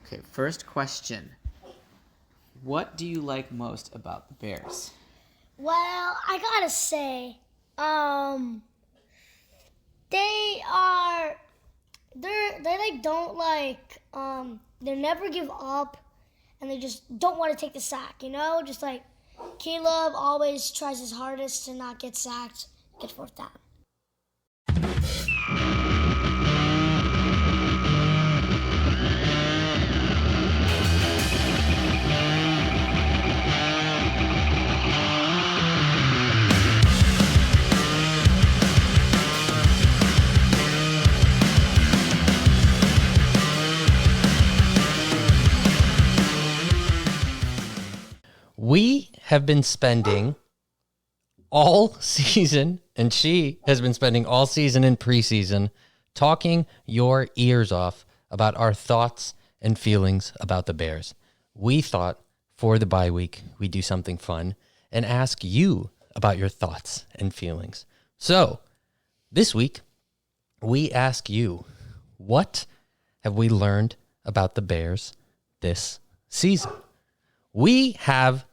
Okay, first question. What do you like most about the Bears? Well, I gotta say, they never give up, and they just don't want to take the sack, just like Caleb always tries his hardest to not get sacked, get fourth down. We have been spending all season, and she has been spending all season in preseason, talking your ears off about our thoughts and feelings about the Bears. We thought for the bye week, we'd do something fun and ask you about your thoughts and feelings. So this week, we ask you, what have we learned about the Bears this season? We have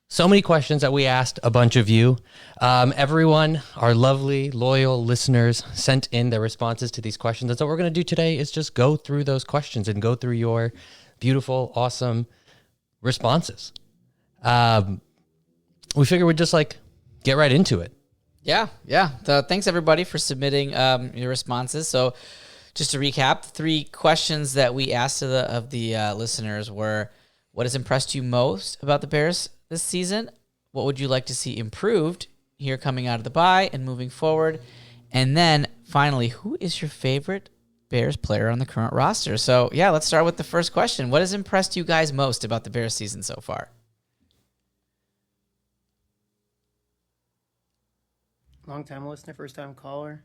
so many questions that we asked a bunch of you. Everyone, our lovely, loyal listeners, sent in their responses to these questions. And so what we're going to do today is just go through those questions and go through your beautiful, awesome responses. We figured we'd just get right into it. Yeah. So thanks everybody for submitting your responses. So just to recap, 3 questions that we asked of the listeners were: what has impressed you most about the Bears this season? What would you like to see improved here coming out of the bye and moving forward? And then finally, who is your favorite Bears player on the current roster? So yeah, let's start with the first question. What has impressed you guys most about the Bears season so far? Long-time listener, first-time caller.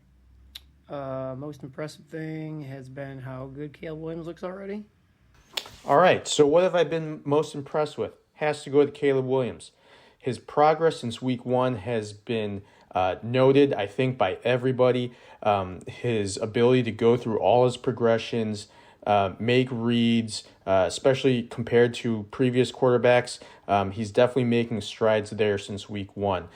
Most impressive thing has been how good Caleb Williams looks already. All right, so what have I been most impressed with? Has to go with Caleb Williams. His progress since week 1 has been noted, I think, by everybody. His ability to go through all his progressions, make reads, especially compared to previous quarterbacks. He's definitely making strides there since week 1.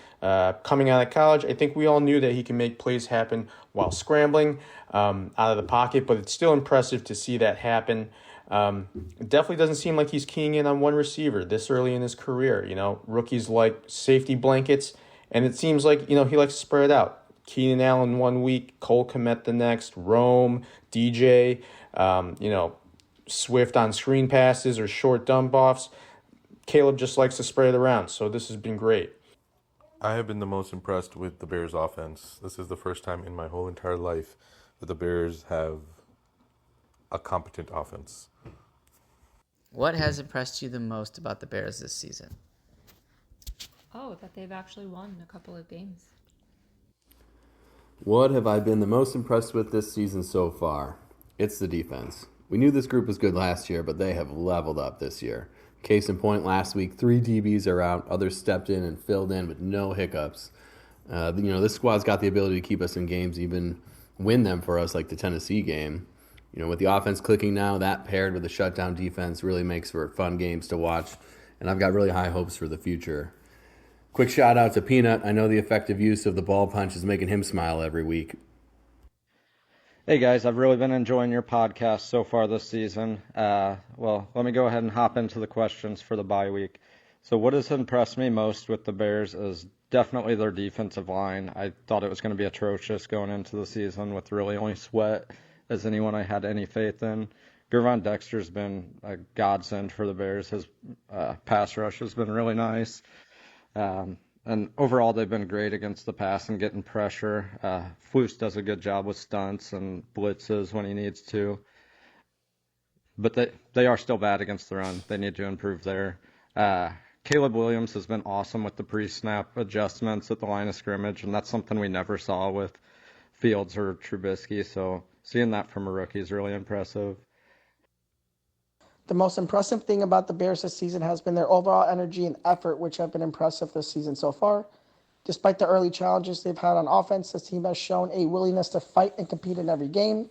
Coming out of college, I think we all knew that he can make plays happen while scrambling out of the pocket, but it's still impressive to see that happen. It definitely doesn't seem like he's keying in on one receiver this early in his career. Rookies like safety blankets, and it seems like, he likes to spread it out. Keenan Allen 1 week, Cole Kmet the next, Rome, DJ, Swift on screen passes or short dump offs. Caleb just likes to spread it around, so this has been great. I have been the most impressed with the Bears offense. This is the first time in my whole entire life that the Bears have a competent offense. What has impressed you the most about the Bears this season? That they've actually won a couple of games. What have I been the most impressed with this season so far? It's the defense. We knew this group was good last year, but they have leveled up this year. Case in point, last week, 3 DBs are out. Others stepped in and filled in with no hiccups. This squad's got the ability to keep us in games, even win them for us, like the Tennessee game. With the offense clicking now, that paired with the shutdown defense really makes for fun games to watch. And I've got really high hopes for the future. Quick shout out to Peanut. I know the effective use of the ball punch is making him smile every week. Hey guys, I've really been enjoying your podcast so far this season. Let me go ahead and hop into the questions for the bye week. So what has impressed me most with the Bears is definitely their defensive line. I thought it was going to be atrocious going into the season with really only Sweat as anyone I had any faith in. Gervon Dexter's been a godsend for the Bears. His pass rush has been really nice. And overall, they've been great against the pass and getting pressure. Flus does a good job with stunts and blitzes when he needs to. But they are still bad against the run. They need to improve there. Caleb Williams has been awesome with the pre-snap adjustments at the line of scrimmage, and that's something we never saw with Fields or Trubisky. So seeing that from a rookie is really impressive. The most impressive thing about the Bears this season has been their overall energy and effort, which have been impressive this season so far. Despite the early challenges they've had on offense, this team has shown a willingness to fight and compete in every game.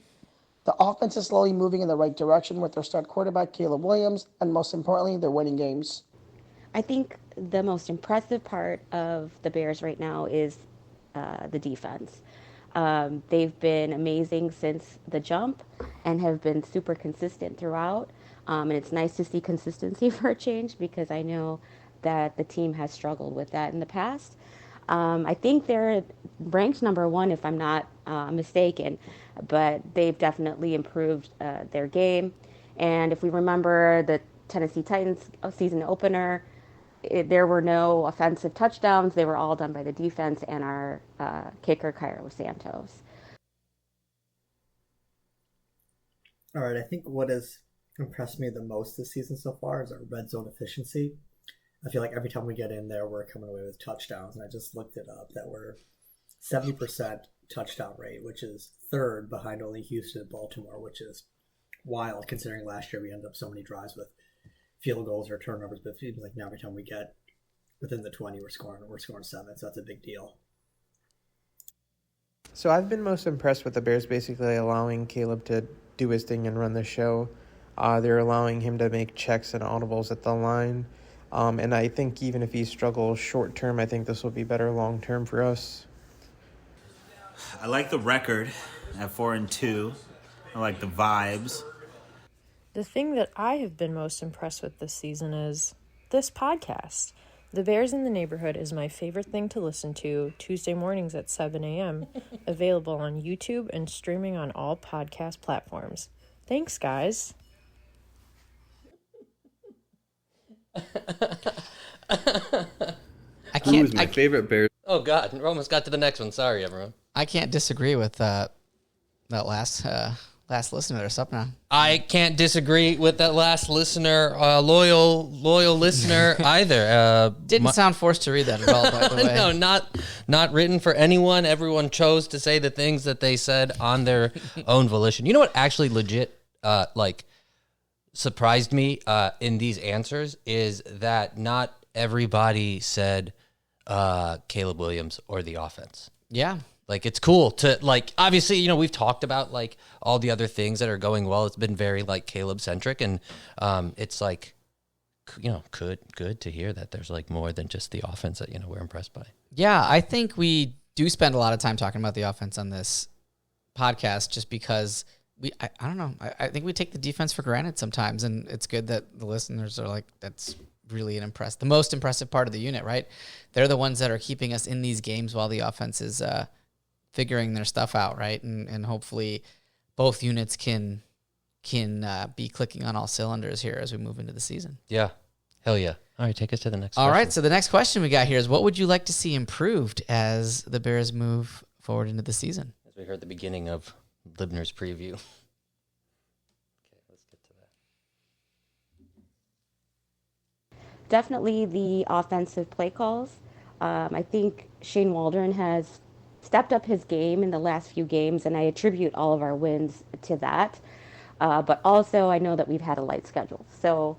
The The offense is slowly moving in the right direction with their star quarterback, Caleb Williams, and most importantly, they're winning games. I think the most impressive part of the Bears right now is the defense. They've been amazing since the jump and have been super consistent throughout. And it's nice to see consistency for a change because I know that the team has struggled with that in the past. I think they're ranked number one, if I'm not mistaken, but they've definitely improved their game. And if we remember the Tennessee Titans season opener, there were no offensive touchdowns. They were all done by the defense and our kicker, Cairo Santos. All right, I think what has impressed me the most this season so far is our red zone efficiency. I feel like every time we get in there, we're coming away with touchdowns. And I just looked it up that we're 70% touchdown rate, which is third behind only Houston and Baltimore, which is wild considering last year we ended up so many drives with field goals or turnovers. But it feels like now every time we get within the 20, we're scoring 7. So that's a big deal. So I've been most impressed with the Bears basically allowing Caleb to do his thing and run the show. They're allowing him to make checks and audibles at the line. And I think even if he struggles short term, I think this will be better long term for us. I like the record at 4-2. I like the vibes. The thing that I have been most impressed with this season is this podcast. The Bears in the Neighborhood is my favorite thing to listen to Tuesday mornings at 7 a.m., available on YouTube and streaming on all podcast platforms. Thanks, guys. Who's my favorite Bears? Oh, God. We almost got to the next one. Sorry, everyone. I can't disagree with that last listener there, Sapna. I can't disagree with that last listener, loyal listener either. Didn't sound forced to read that at all, by the way. No, not written for anyone. Everyone chose to say the things that they said on their own volition. You know what actually legit, surprised me in these answers is that not everybody said Caleb Williams or the offense. Yeah. Like, it's cool to, like, obviously, you know, we've talked about, like, all the other things that are going well. It's been very, like, Caleb-centric, and it's, like, you know, good to hear that there's, like, more than just the offense that, you know, we're impressed by. Yeah, I think we do spend a lot of time talking about the offense on this podcast just because I don't know. I think we take the defense for granted sometimes, and it's good that the listeners are like, that's really the most impressive part of the unit, right? They're the ones that are keeping us in these games while the offense is figuring their stuff out, right? And hopefully both units can be clicking on all cylinders here as we move into the season. Yeah. Hell yeah. All right, take us to the next All question. right, so the next question we got here is, what would you like to see improved as the Bears move forward into the season? As we heard the beginning of Libner's preview. Okay, let's get to that. Definitely the offensive play calls. I think Shane Waldron has stepped up his game in the last few games, and I attribute all of our wins to that. But also, I know that we've had a light schedule. So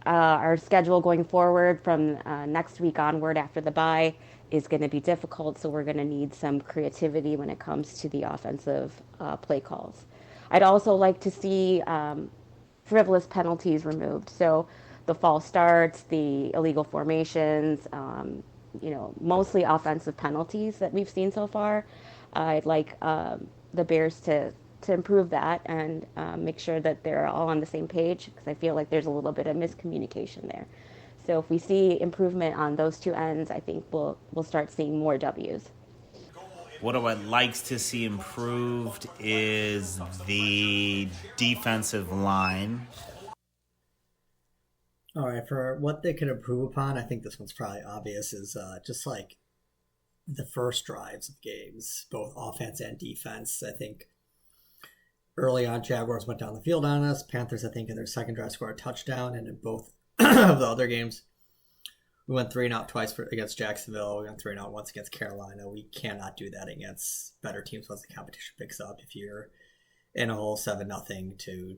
our schedule going forward from next week onward after the bye is going to be difficult, so we're going to need some creativity when it comes to the offensive play calls. I'd also like to see frivolous penalties removed. So the false starts, the illegal formations, mostly offensive penalties that we've seen so far. I'd like the Bears to improve that and make sure that they're all on the same page, because I feel like there's a little bit of miscommunication there. So if we see improvement on those two ends, I think we'll start seeing more W's. What I would like to see improved is the defensive line. All right, for what they could improve upon, I think this one's probably obvious, is just like the first drives of games, both offense and defense. I think early on, Jaguars went down the field on us. Panthers, I think, in their second drive scored a touchdown, and in both of the other games, we went 3-and-out twice against Jacksonville. We went 3-and-out once against Carolina. We cannot do that against better teams once the competition picks up. If you're in a hole 7-0 to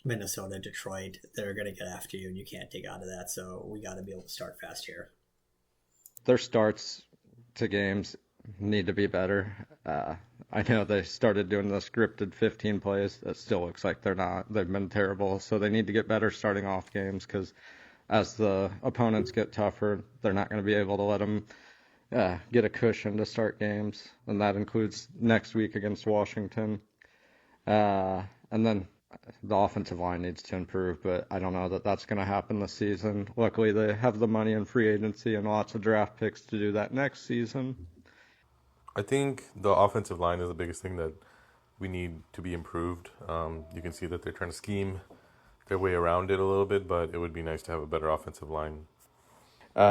Minnesota, Detroit, they're going to get after you, and you can't dig out of that. So we got to be able to start fast here. Their starts to games need to be better. I know they started doing the scripted 15 plays. That still looks like they're not. They've been terrible. So they need to get better starting off games because as the opponents get tougher, they're not going to be able to let them get a cushion to start games. And that includes next week against Washington. And then the offensive line needs to improve, but I don't know that that's going to happen this season. Luckily, they have the money in free agency and lots of draft picks to do that next season. I think the offensive line is the biggest thing that we need to be improved. You can see that they're trying to scheme their way around it a little bit, but it would be nice to have a better offensive line.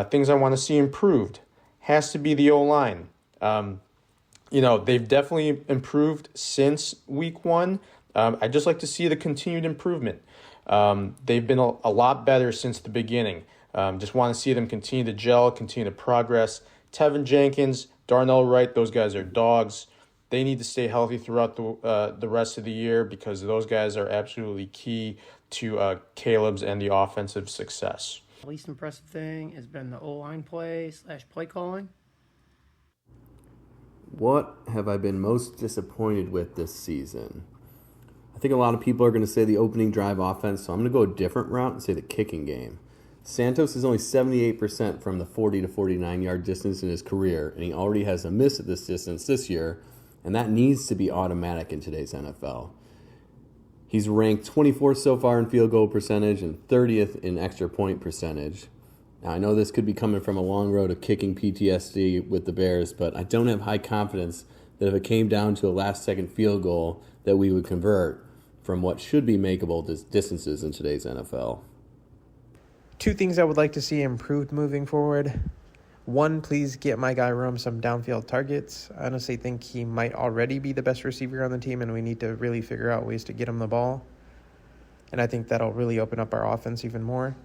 Things I want to see improved has to be the O-line. They've definitely improved since week 1. I'd just like to see the continued improvement. They've been a lot better since the beginning. Just want to see them continue to gel, continue to progress. Tevin Jenkins, Darnell Wright, those guys are dogs. They need to stay healthy throughout the rest of the year because those guys are absolutely key to Caleb's and the offensive success. The least impressive thing has been the O-line play calling. What have I been most disappointed with this season? I think a lot of people are going to say the opening drive offense, so I'm going to go a different route and say the kicking game. Santos is only 78% from the 40 to 49-yard distance in his career, and he already has a miss at this distance this year, and that needs to be automatic in today's NFL. He's ranked 24th so far in field goal percentage and 30th in extra point percentage. Now, I know this could be coming from a long road of kicking PTSD with the Bears, but I don't have high confidence that if it came down to a last-second field goal that we would convert from what should be makeable distances in today's NFL. 2 things I would like to see improved moving forward. 1, please get my guy Rome some downfield targets. I honestly think he might already be the best receiver on the team, and we need to really figure out ways to get him the ball. And I think that'll really open up our offense even more.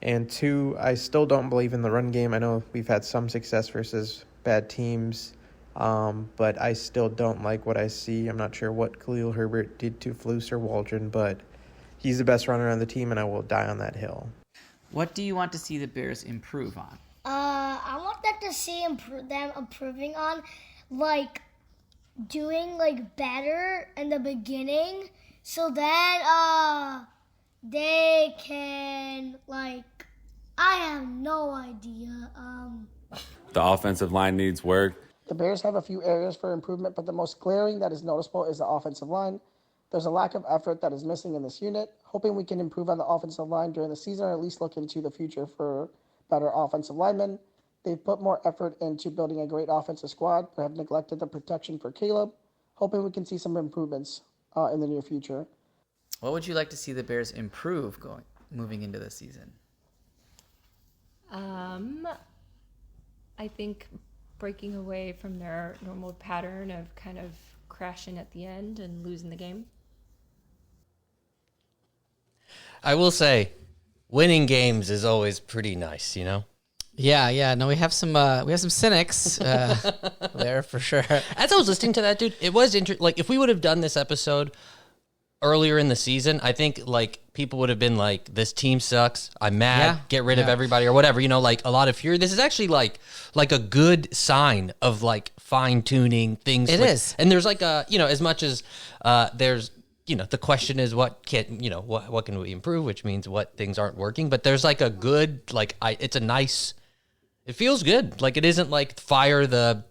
And 2, I still don't believe in the run game. I know we've had some success versus bad teams, but I still don't like what I see. I'm not sure what Khalil Herbert did to Flus or Waldron, but he's the best runner on the team, and I will die on that hill. What do you want to see the Bears improve on? I want them to see them improving on, doing, better in the beginning so that, they can, I have no idea. The offensive line needs work. The Bears have a few areas for improvement, but the most glaring that is noticeable is the offensive line. There's a lack of effort that is missing in this unit. Hoping we can improve on the offensive line during the season or at least look into the future for better offensive linemen. They've put more effort into building a great offensive squad, but have neglected the protection for Caleb. Hoping we can see some improvements in the near future. What would you like to see the Bears improve moving into the season? I think breaking away from their normal pattern of kind of crashing at the end and losing the game. I will say, winning games is always pretty nice, you know? Yeah. No, we have some cynics there for sure. As I was listening to that, dude, it was interesting. Like, if we would have done this episode earlier in the season, I think, people would have been like, this team sucks. I'm mad. Get rid of everybody or whatever. You know, a lot of fury. This is actually, like a good sign of, fine-tuning things. It is. And there's, as much as there's, the question is what can we improve, which means what things aren't working. But there's, a good, it's a nice, it feels good. It isn't, fire the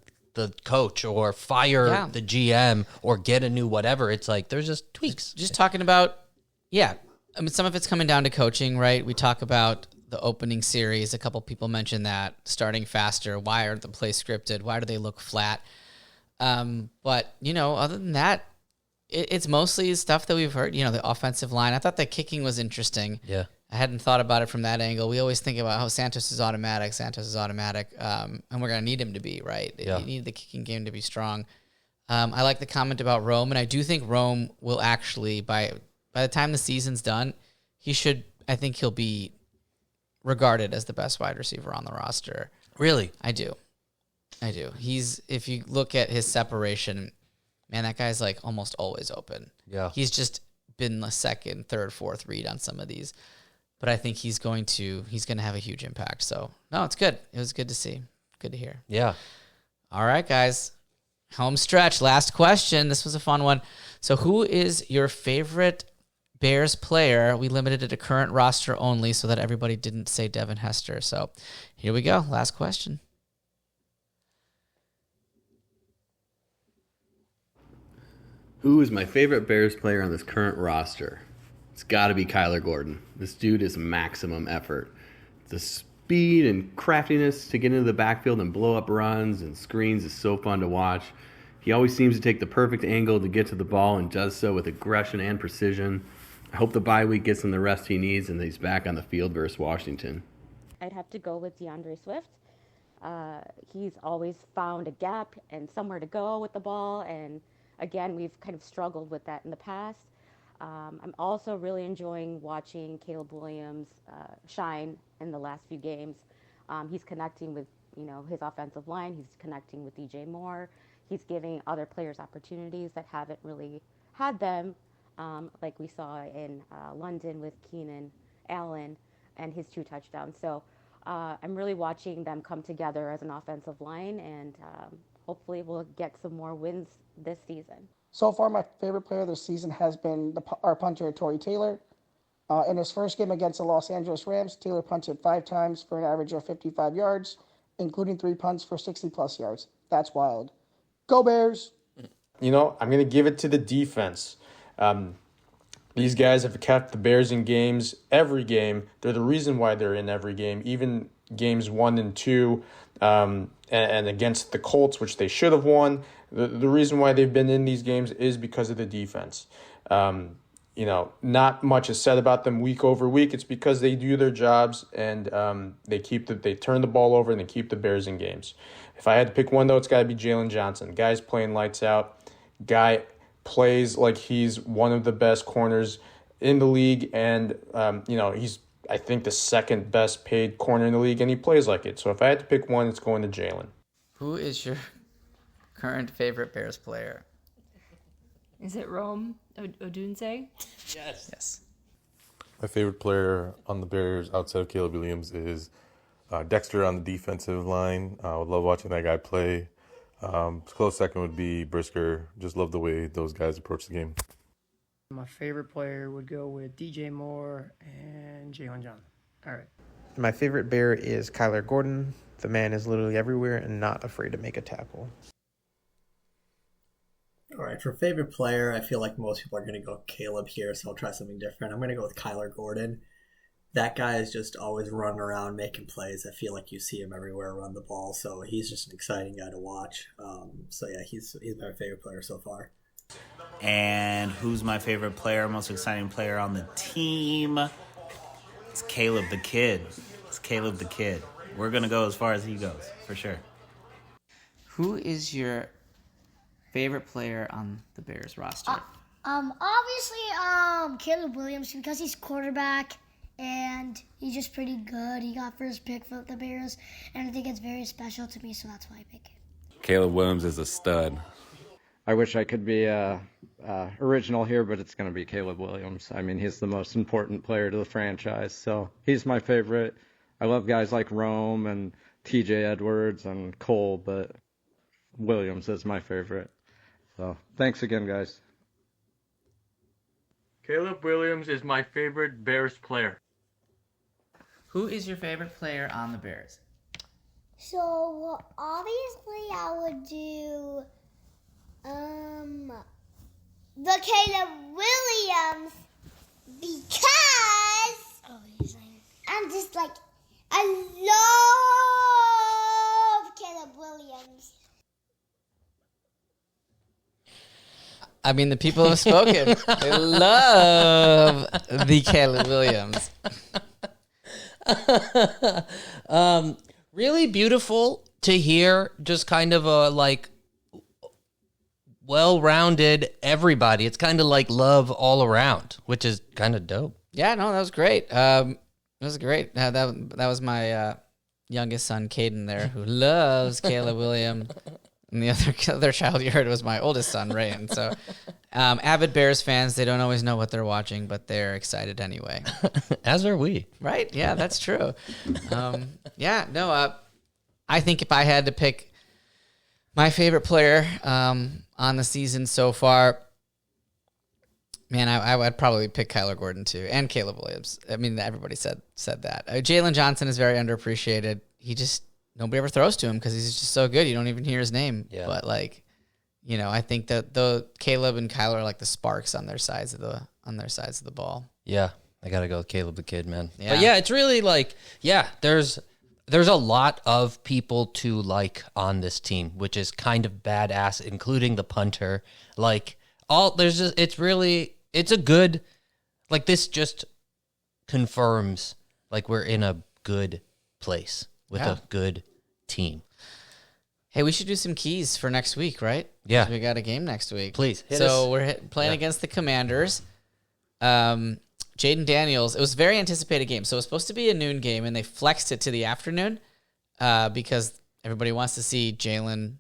coach or fire the GM or get a new whatever. It's there's just tweaks. Just talking about, I mean, some of it's coming down to coaching, right? We talk about the opening series. A couple people mentioned that, starting faster. Why aren't the plays scripted? Why do they look flat? But, other than that, it's mostly stuff that we've heard, the offensive line. I thought the kicking was interesting. Yeah. I hadn't thought about it from that angle. We always think about how Santos is automatic, and we're going to need him to be, right? Yeah. You need the kicking game to be strong. I like the comment about Rome, and I do think Rome will actually, by the time the season's done, I think he'll be regarded as the best wide receiver on the roster. Really? I do. If you look at his separation, man, that guy's almost always open. Yeah. He's just been the second, third, fourth read on some of these. But I think he's going to have a huge impact. So, no, it's good. It was good to see. Good to hear. Yeah. All right, guys. Home stretch. Last question. This was a fun one. So who is your favorite Bears player? We limited it to current roster only so that everybody didn't say Devin Hester. So here we go. Last question. Who is my favorite Bears player on this current roster? It's got to be Kyler Gordon. This dude is maximum effort. The speed and craftiness to get into the backfield and blow up runs and screens is so fun to watch. He always seems to take the perfect angle to get to the ball and does so with aggression and precision. I hope the bye week gets him the rest he needs and that he's back on the field versus Washington. I'd have to go with DeAndre Swift. He's always found a gap and somewhere to go with the ball, and again, we've kind of struggled with that in the past. I'm also really enjoying watching Caleb Williams shine in the last few games. He's connecting with, his offensive line. He's connecting with DJ Moore. He's giving other players opportunities that haven't really had them, like we saw in London with Keenan Allen and his 2 touchdowns. So I'm really watching them come together as an offensive line, and hopefully we'll get some more wins this season. So far, my favorite player this season has been our punter, Torrey Taylor. In his first game against the Los Angeles Rams, Taylor punted 5 times for an average of 55 yards, including 3 punts for 60-plus yards. That's wild. Go Bears! I'm going to give it to the defense. These guys have kept the Bears in games every game. They're the reason why they're in every game, even games 1 and 2, and against the Colts, which they should have won. The reason why they've been in these games is because of the defense. Not much is said about them week over week. It's because they do their jobs and they turn the ball over and they keep the Bears in games. If I had to pick one, though, it's got to be Jalen Johnson. Guy's playing lights out. Guy plays like he's one of the best corners in the league, and he's, I think, the second best paid corner in the league, and he plays like it. So if I had to pick one, it's going to Jalen. Who is your current favorite Bears player? Is it Rome Odunze? Yes. My favorite player on the Bears outside of Caleb Williams is Dexter on the defensive line. I would love watching that guy play. Close second would be Brisker. Just love the way those guys approach the game. My favorite player would go with DJ Moore and Jalen Johnson. All right. My favorite Bear is Kyler Gordon. The man is literally everywhere and not afraid to make a tackle. All right, for favorite player, I feel like most people are going to go Caleb here, so I'll try something different. I'm going to go with Kyler Gordon. That guy is just always running around making plays. I feel like you see him everywhere around the ball, so he's just an exciting guy to watch. He's my favorite player so far. And who's my favorite player, most exciting player on the team? It's Caleb the Kid. We're going to go as far as he goes, for sure. Who is your favorite player on the Bears roster? Obviously, Caleb Williams, because he's quarterback and he's just pretty good. He got first pick for the Bears, and I think it's very special to me, so that's why I pick him. Caleb Williams is a stud. I wish I could be original here, but it's going to be Caleb Williams. I mean, he's the most important player to the franchise, so he's my favorite. I love guys like Rome and TJ Edwards and Cole, but Williams is my favorite. So thanks again, guys. Caleb Williams is my favorite Bears player. Who is your favorite player on the Bears? So, obviously, I would do the Caleb Williams because I'm just like, I love Caleb Williams. I mean, the people have spoken. They love the Caleb Williams. Really beautiful to hear, just kind of a well-rounded everybody. It's kind of like love all around, which is kind of dope. Yeah, no, that was great. That was great. That was my youngest son, Caden, there, who loves Caleb Williams. And the other child you heard was my oldest son, Reyan. So, avid Bears fans, they don't always know what they're watching, but they're excited anyway. As are we. Right? Yeah, that's true. I think if I had to pick My favorite player on the season so far, man, I would probably pick Kyler Gordon too, and Caleb Williams. I mean, everybody said that. Jalen Johnson is very underappreciated. Nobody ever throws to him because he's just so good. You don't even hear his name. Yeah. But I think that the Caleb and Kyler are like the sparks on their sides of the ball. Yeah, I gotta go with Caleb the Kid, man. Yeah. But yeah, it's really there's a lot of people to like on this team, which is kind of badass, including the punter. It's a good, this just confirms we're in a good place with a good team. Hey, we should do some keys for next week, right? Yeah. We got a game next week. Please. We're playing against the Commanders. Jaden Daniels, it was a very anticipated game. So it was supposed to be a noon game, and they flexed it to the afternoon because everybody wants to see Everybody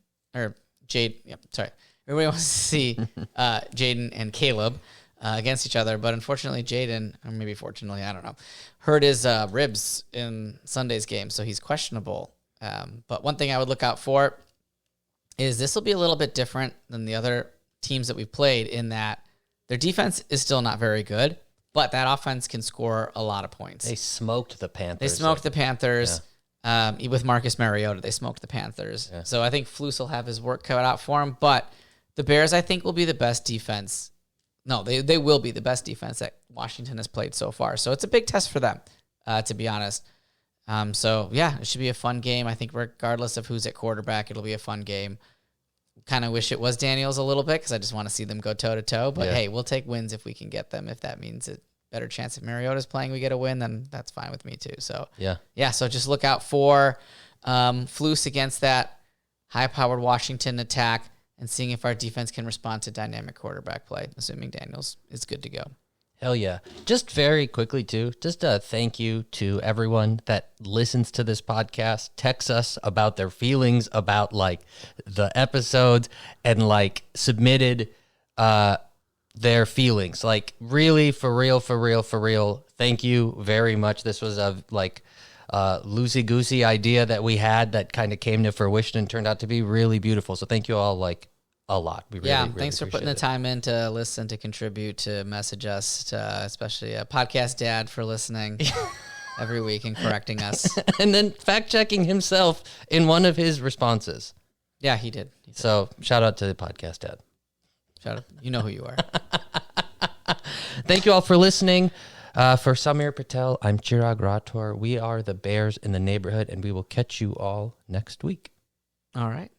wants to see Jaden and Caleb against each other. But unfortunately, Jaden, or maybe fortunately, I don't know, hurt his ribs in Sunday's game, so he's questionable. But one thing I would look out for is this will be a little bit different than the other teams that we've played in that their defense is still not very good, but that offense can score a lot of points. They smoked the Panthers. With Marcus Mariota. They smoked the Panthers. Yeah. So I think Flus will have his work cut out for him, but the Bears, I think, will be the best defense. No, they will be the best defense that Washington has played so far. So it's a big test for them, to be honest. It should be a fun game. I think regardless of who's at quarterback, it'll be a fun game. Kind of wish it was Daniels a little bit because I just want to see them go toe-to-toe. But, hey, we'll take wins if we can get them. If that means a better chance if Mariota's playing, we get a win, then that's fine with me too. So, so just look out for Flus against that high-powered Washington attack and seeing if our defense can respond to dynamic quarterback play, assuming Daniels is good to go. Hell yeah. Just very quickly, too, just a thank you to everyone that listens to this podcast, texts us about their feelings about, the episodes and, submitted their feelings. Really, for real, thank you very much. This was a, loosey-goosey idea that we had that kind of came to fruition and turned out to be really beautiful. So thank you all, a lot. We really thanks for putting the time in to listen, to contribute, to message us, especially Podcast Dad for listening every week and correcting us. And then fact-checking himself in one of his responses. Yeah, he did. So shout out to the Podcast Dad. Shout out. You know who you are. Thank you all for listening. For Samir Patel, I'm Chirag Rathod. We are the Bears in the Neighborhood, and we will catch you all next week. All right.